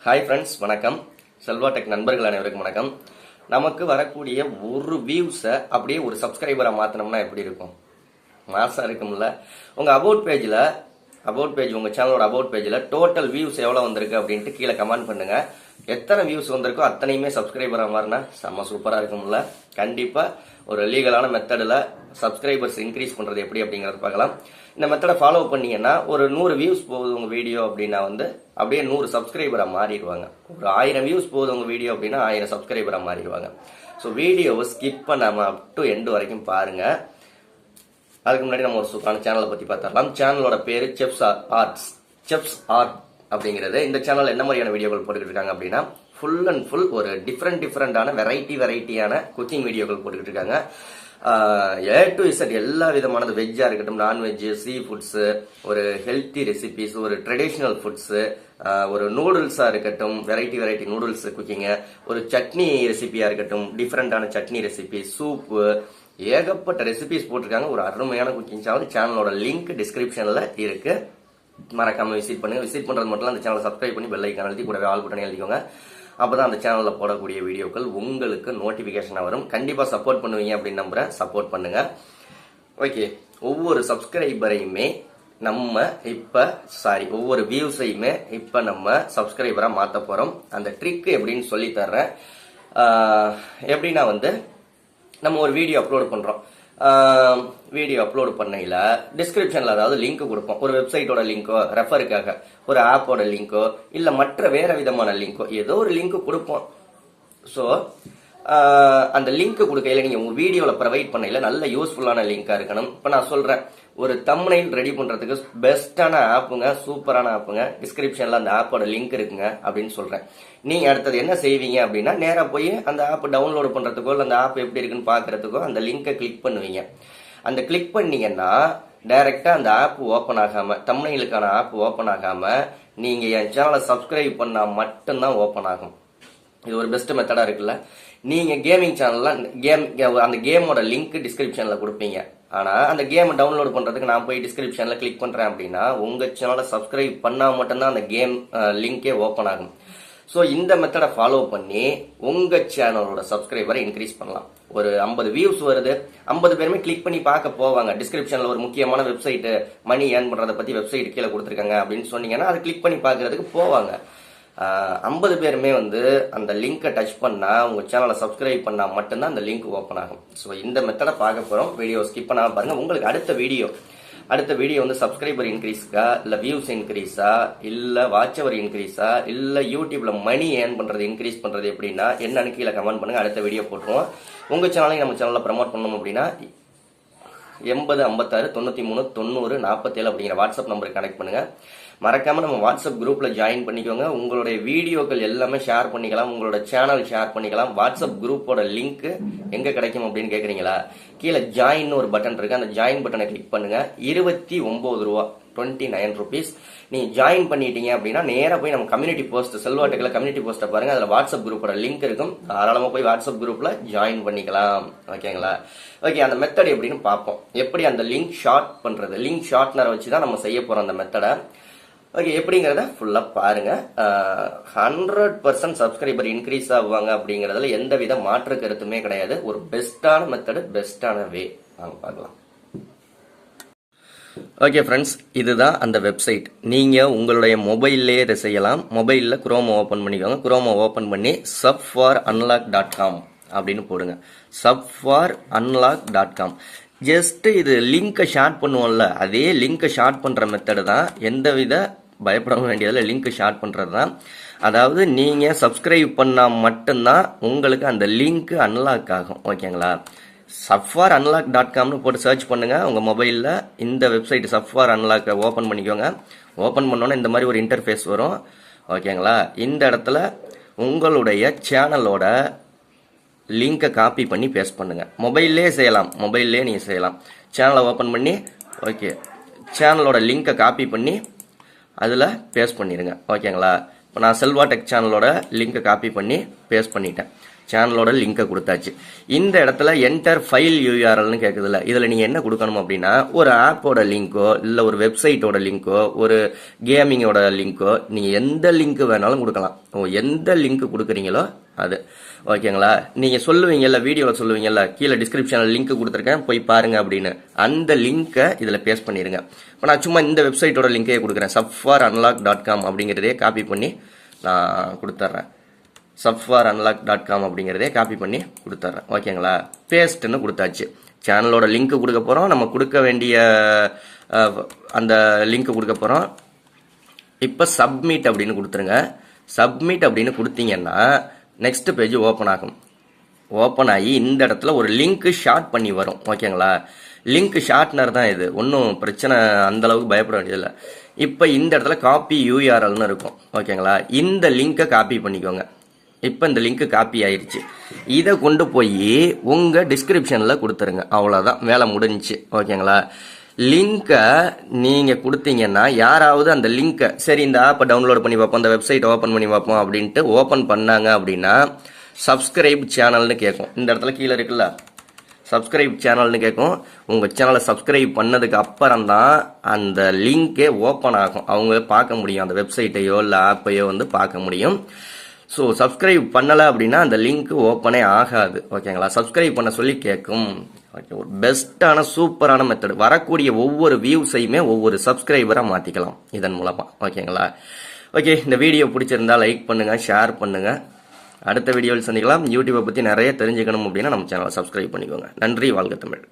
Hi friends, வணக்கம். Selva tech நண்பர்கள் அனைவருக்கும் வணக்கம். நமக்கு வரக்கூடிய ஒரு வியூஸை அப்படியே ஒரு சப்ஸ்கிரைபரை மாற்றினோம்னா எப்படி இருக்கும்? மாசா இருக்கும்ல. உங்கள் அபவுட் பேஜ் உங்கள் சேனலோட அபவுட் பேஜில் டோட்டல் வியூஸ் எவ்வளோ வந்திருக்கு அப்படின்ட்டு கீழே கமெண்ட் பண்ணுங்க. எத்தனை வியூஸ் வந்திருக்கோ அத்தனையுமே சப்ஸ்கிரைபராக மாறினா செம்ம சூப்பராக இருக்கும்ல. கண்டிப்பாக ஒரு லீகலான மெத்தடில் சப்ஸ்கிரைபர்ஸ் இன்க்ரீஸ் பண்ணுறது எப்படி அப்படிங்கிறத பார்க்கலாம். இந்த மெத்தடை ஃபாலோ பண்ணீங்கன்னா ஒரு 100 வியூஸ் போகுது உங்கள் வீடியோ அப்படின்னா அப்படியே 100 சப்ஸ்கிரைபராக மாறிடுவாங்க. ஒரு 1000 வியூஸ் போகுது உங்கள் வீடியோ அப்படின்னா 1000 சப்ஸ்கிரைபராக மாறிடுவாங்க. ஸோ வீடியோவை ஸ்கிப் பண்ணாமல் அப் டு எண்டு வரைக்கும் பாருங்கள். அதுக்கு முன்னாடி நம்ம ஒரு சூப்பரான சேனலை பற்றி பார்த்துடலாம். சேனலோட பேர் செஃப்ஸ் ஆர்ட் அப்படிங்கிறது. இந்த சேனல் என்ன மாதிரியான வீடியோக்கள் போட்டுக்கிட்டு இருக்காங்க அப்படின்னா ஃபுல் அண்ட் ஃபுல் ஒரு டிஃப்ரெண்டான வெரைட்டியான குக்கிங் வீடியோக்கள் போட்டுக்கிட்டு இருக்காங்க. ஏ டு இசட் எல்லா விதமானது, வெஜ்ஜாக இருக்கட்டும், நான்வெஜ்ஜு, சீ ஃபுட்ஸு, ஒரு ஹெல்த்தி ரெசிபிஸ், ஒரு ட்ரெடிஷ்னல் ஃபுட்ஸு, ஒரு நூடுல்ஸாக இருக்கட்டும், வெரைட்டி நூடுல்ஸ் குக்கிங்கு, ஒரு சட்னி ரெசிபியாக இருக்கட்டும், டிஃப்ரெண்டான சட்னி ரெசிபி, சூப்பு, ஏகப்பட்ட ரெசிபிஸ் போட்டிருக்காங்க. ஒரு அருமையான குக்கிங் சேனல். சேனலோட லிங்க் டிஸ்கிரிப்ஷனில் இருக்கு. மறக்காம விசிட் பண்ணுங்க. விசிட் பண்றது மட்டும் அந்த சேனலை சப்ஸ்கிரைப் பண்ணி பெல் ஐக்கான் அழுத்தி கூடவே ஆல் பட்டன் எழுதிக்கோங்க. அப்பதான் அந்த சேனல்ல போடக்கூடிய வீடியோக்கள் உங்களுக்கு நோட்டிபிகேஷனா வரும். கண்டிப்பா சப்போர்ட் பண்ணுவீங்க அப்படின்னு நம்புறேன். சப்போர்ட் பண்ணுங்க. ஓகே, ஒவ்வொரு சப்ஸ்கிரைபரையுமே ஒவ்வொரு வியூஸையுமே இப்ப நம்ம சப்ஸ்கிரைபரா மாத்த போறோம். அந்த ட்ரிக் எப்படின்னு சொல்லி தர்றேன். எப்படின்னா நம்ம ஒரு வீடியோ அப்லோட் பண்றோம். வீடியோ அப்லோட் பண்ணையில டிஸ்கிரிப்ஷன்ல அதாவது லிங்க் கொடுப்போம். ஒரு வெப்சைட்டோட லிங்கோ, ரெஃபருக்காக ஒரு ஆப்போட லிங்கோ, இல்ல மற்ற வேற விதமான லிங்கோ, ஏதோ ஒரு லிங்க் கொடுப்போம். ஸோ அந்த லிங்க் கொடுக்கையில நீங்க உங்க வீடியோல ப்ரொவைட் பண்ணையில நல்ல யூஸ்ஃபுல்லான லிங்கா இருக்கணும். இப்ப நான் சொல்றேன், ஒரு தம்ப்நெயில் ரெடி பண்றதுக்கு பெஸ்டான ஆப்புங்க, சூப்பரான ஆப்புங்க, டிஸ்கிரிப்ஷன்ல அந்த ஆப்போட லிங்க் இருக்குங்க அப்படின்னு சொல்றேன். நீங்க அடுத்தது என்ன செய்வீங்க அப்படின்னா, நேரா போய் அந்த ஆப் டவுன்லோட் பண்றதுக்கோ இல்ல அந்த ஆப் எப்படி இருக்குன்னு பாக்குறதுக்கோ அந்த லிங்கை கிளிக் பண்ணுவீங்க. அந்த கிளிக் பண்ணீங்கன்னா டைரக்டா அந்த ஆப் ஓபன் ஆகாம, தம்ப்நெயிலுக்கான ஆப் ஓபன் ஆகாம நீங்க என் சேனலை சப்ஸ்கிரைப் பண்ணா மட்டும்தான் ஓபன் ஆகும். இது ஒரு பெஸ்ட் மெத்தடா இருக்குல்ல. நீங்க கேமிங் சேனல்ல அந்த கேமோட லிங்க் டிஸ்கிரிப்ஷன்ல கொடுப்பீங்க. ஆனா அந்த கேம் டவுன்லோட் பண்றதுக்கு நான் போய் டிஸ்கிரிப்ஷன்ல கிளிக் பண்றேன் அப்படின்னா உங்க சேனலை சப்ஸ்கிரைப் பண்ணா மட்டும்தான் அந்த கேம் லிங்கே ஓபன் ஆகும். ஸோ இந்த மெத்தடை ஃபாலோ பண்ணி உங்க சேனலோட சப்ஸ்கிரைபரை இன்க்ரீஸ் பண்ணலாம். ஒரு 50 வியூஸ் வருது, 50 பேருமே கிளிக் பண்ணி பார்க்க போவாங்க. டிஸ்கிரிப்ஷன்ல ஒரு முக்கியமான வெப்சைட், மணி ஏர்ன் பண்றதை பத்தி வெப்சைட் கீழே கொடுத்துருக்காங்க அப்படின்னு சொன்னீங்கன்னா அதை கிளிக் பண்ணி பார்க்கறதுக்கு போவாங்க. 50 பேருமே அந்த லிங்கை டச் பண்ணா உங்க சேனலை சப்ஸ்கிரைப் பண்ணா மட்டும்தான் அந்த லிங்க் ஓப்பன் ஆகும். ஸோ இந்த மெத்தடை பார்க்க போறோம். வீடியோ ஸ்கிப் பண்ணாம பாருங்க. உங்களுக்கு அடுத்த வீடியோ சப்ஸ்கிரைபர் இன்க்ரீஸ்க்கா, இல்ல வியூஸ் இன்க்ரீஸா, இல்ல வாட்ச் அவர் இன்க்ரீஸா, இல்ல யூடியூப்ல மணி ஏர்ன் பண்றது இன்க்ரீஸ் பண்றது எப்படின்னா என்னன்னு கீழே கமெண்ட் பண்ணுங்க. அடுத்த வீடியோ போட்டுருவோம். உங்க சேனலையும் நம்ம சேனல்ல ப்ரமோட் பண்ணணும் அப்படின்னா 80 56 93 90 47 அப்படிங்கிற வாட்ஸ்அப் நம்பருக்கு கனெக்ட் பண்ணுங்க. மறக்காம நம்ம வாட்ஸ்அப் குரூப்ல ஜாயின் பண்ணிக்கோங்க. உங்களுடைய வீடியோக்கள் எல்லாமே ஷேர் பண்ணிக்கலாம், உங்களோட சேனல் ஷேர் பண்ணிக்கலாம். வாட்ஸ்அப் குரூப்போட லிங்க் எங்க கிடைக்கும் அப்படின்னு கேக்குறீங்களா? கீழே ஜாயின் ஒரு பட்டன் இருக்கு. அந்த ஜாயின் பட்டனை கிளிக் பண்ணுங்க. 29 ரூபா, 29 rupees. நீங்க ஜாயின் பண்ணிட்டீங்க அப்படின்னா நேரா போய் நம்ம கம்யூனிட்டி போஸ்ட், செல்வா டெக்ல கம்யூனிட்டி போஸ்ட்டை பாருங்க. அதுல வாட்ஸ்அப் குரூப்போட லிங்க் இருக்கும். தாராளமா போய் வாட்ஸ்அப் குரூப்ல ஜாயின் பண்ணிக்கலாம். ஓகேங்களா? ஓகே, அந்த மெத்தட் எப்படின்னு பார்ப்போம். எப்படி அந்த லிங்க் ஷார்ட் பண்றது, லிங்க் ஷார்ட்னரை வச்சுதான் நம்ம செய்ய போறோம் அந்த மெத்தடை. ஓகே, எப்படிங்கிறத ஃபுல்லா பாருங்க. 100% சப்ஸ்கிரைபர் இன்க்ரீஸ் ஆகுவாங்க அப்படிங்கறதுல எந்த வித மாற்று கருத்துமே கிடையாது. ஒரு பெஸ்டான மெத்தடு, பெஸ்டான வே. வாங்க பார்க்கலாம். ஓகே ஃப்ரெண்ட்ஸ், இதுதான் அந்த வெப்சைட். நீங்கள் உங்களுடைய மொபைல்லே இதை செய்யலாம். மொபைலில் குரோமை ஓப்பன் பண்ணிக்கோங்க. குரோமை ஓப்பன் பண்ணி subforanlock.com அப்படின்னு போடுங்க. subforanlock.com. ஜஸ்ட் இது லிங்கை ஷார்ட் பண்ணுவோம்ல, அதே லிங்கை ஷார்ட் பண்ணுற மெத்தடு தான். எந்தவித பயப்பட வேண்டியதில் லிங்க் ஷார்ட் பண்ணுறது தான். அதாவது நீங்கள் சப்ஸ்கிரைப் பண்ணால் மட்டும்தான் உங்களுக்கு அந்த லிங்க் அன்லாக் ஆகும். ஓகேங்களா? subforanlock.comனு போட்டு சர்ச் பண்ணுங்க. உங்க மொபைலில் இந்த வெப்சைட் subforanlock ஓப்பன் பண்ணிக்கோங்க. ஓப்பன் பண்ணோன்னே இந்த மாதிரி ஒரு இன்டர்ஃபேஸ் வரும். ஓகேங்களா? இந்த இடத்துல உங்களுடைய சேனலோட லிங்கை காப்பி பண்ணி பேஸ்ட் பண்ணுங்க. மொபைல்லே செய்யலாம், மொபைல்லே நீங்க செய்யலாம். சேனலை ஓப்பன் பண்ணி ஓகே, சேனலோட லிங்கை காப்பி பண்ணி அதில் பேஸ்ட் பண்ணிடுங்க. ஓகேங்களா? இப்போ நான் செல்வா டெக் சேனலோட லிங்கை காப்பி பண்ணி பேஸ்ட் பண்ணிட்டேன். சேனலோட லிங்கை கொடுத்தாச்சு. இந்த இடத்துல என்டர் ஃபைல் யூஆர்எல்னு கேட்குதுல்ல, இதில் நீங்கள் என்ன கொடுக்கணும் அப்படின்னா ஒரு ஆப்போட லிங்கோ இல்லை ஒரு வெப்சைட்டோட லிங்கோ ஒரு கேமிங்கோட லிங்கோ நீங்கள் எந்த லிங்க் வேணாலும் கொடுக்கலாம். எந்த லிங்க் கொடுக்குறீங்களோ அது ஓகேங்களா. நீங்கள் சொல்லுவீங்கல்ல, வீடியோவில் சொல்லுவீங்கல்ல, கீழே டிஸ்கிரிப்ஷனில் லிங்க் கொடுத்துருக்கேன் போய் பாருங்க அப்படின்னு, அந்த லிங்கை இதில் பேஸ்ட் பண்ணிடுங்க. இப்போ நான் சும்மா இந்த வெப்சைட்டோட லிங்கே கொடுக்குறேன், subforanlock.com அப்படிங்கிறதே காப்பி பண்ணி நான் கொடுத்துட்றேன். subforanlock.com அப்படிங்கிறதே காப்பி பண்ணி கொடுத்துட்றேன். ஓகேங்களா, பேஸ்ட்டுன்னு கொடுத்தாச்சு. சேனலோட லிங்க் கொடுக்க போகிறோம், நம்ம கொடுக்க வேண்டிய அந்த லிங்க் கொடுக்க போகிறோம். இப்போ சப்மிட் அப்படின்னு கொடுத்துருங்க. சப்மிட் அப்படின்னு கொடுத்தீங்கன்னா நெக்ஸ்ட் பேஜ் ஓப்பன் ஆகும். ஓப்பன் ஆகி இந்த இடத்துல ஒரு லிங்க் ஷார்ட் பண்ணி வரும். ஓகேங்களா, லிங்க் ஷார்ட்னர் தான் இது, ஒன்றும் பிரச்சனை அந்த அளவுக்கு பயப்பட வேண்டியதில்லை. இப்போ இந்த இடத்துல காப்பி யூஆர்எல்னு இருக்கும். ஓகேங்களா, இந்த லிங்கை காப்பி பண்ணிக்கோங்க. இப்போ இந்த லிங்க் காப்பி ஆயிடுச்சு. இதை கொண்டு போய் உங்கள் டிஸ்கிரிப்ஷனில் கொடுத்துருங்க. அவ்வளோதான், வேலை முடிஞ்சிச்சு. ஓகேங்களா, லிங்கை நீங்கள் கொடுத்தீங்கன்னா யாராவது அந்த லிங்கை சரி இந்த ஆப்பை டவுன்லோட் பண்ணி பார்ப்போம், அந்த வெப்சைட் ஓப்பன் பண்ணி பார்ப்போம் அப்படின்ட்டு ஓப்பன் பண்ணாங்க அப்படின்னா சப்ஸ்கிரைப் சேனல்னு கேட்கும். இந்த இடத்துல கீழே இருக்குல்ல சப்ஸ்கிரைப் சேனல்னு கேட்கும். உங்கள் சேனலை சப்ஸ்கிரைப் பண்ணதுக்கு அப்புறம் தான் அந்த லிங்கே ஓப்பன் ஆகும். அவங்க பார்க்க முடியும், அந்த வெப்சைட்டையோ இல்லை ஆப்பையோ வந்து பார்க்க முடியும். ஸோ சப்ஸ்கிரைப் பண்ணலை அப்படின்னா அந்த லிங்க் ஓப்பனே ஆகாது. ஓகேங்களா, சப்ஸ்கிரைப் பண்ண சொல்லி கேட்கும். ஓகே, ஒரு பெஸ்ட்டான சூப்பரான மெத்தட். வரக்கூடிய ஒவ்வொரு வியூஸையுமே ஒவ்வொரு சப்ஸ்கிரைபராக மாற்றிக்கலாம் இதன் மூலமாக. ஓகேங்களா, ஓகே, இந்த வீடியோ பிடிச்சிருந்தா லைக் பண்ணுங்கள், ஷேர் பண்ணுங்கள். அடுத்த வீடியோவில் சந்திக்கலாம். யூடியூப்பை பற்றி நிறைய தெரிஞ்சுக்கணும் அப்படின்னா நம்ம சேனலை சப்ஸ்கிரைப் பண்ணிக்கோங்க. நன்றி, வாழ்க தமிழ்.